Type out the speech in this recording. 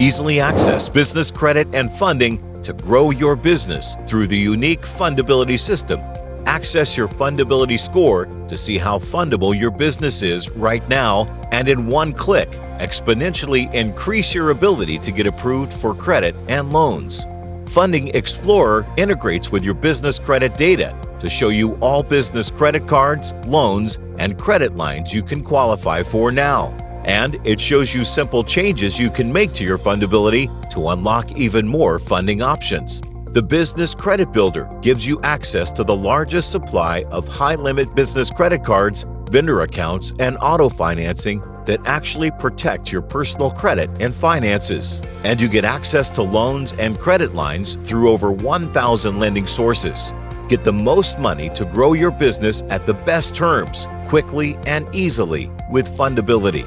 Easily access business credit and funding to grow your business through the unique Fundability system. Access your Fundability score to see how fundable your business is right now, and in one click, exponentially increase your ability to get approved for credit and loans. Funding Explorer integrates with your business credit data to show you all business credit cards, loans, and credit lines you can qualify for now. And it shows you simple changes you can make to your Fundability to unlock even more funding options. The Business Credit Builder gives you access to the largest supply of high-limit business credit cards, vendor accounts, and auto financing that actually protect your personal credit and finances. And you get access to loans and credit lines through over 1,000 lending sources. Get the most money to grow your business at the best terms, quickly and easily with Fundability.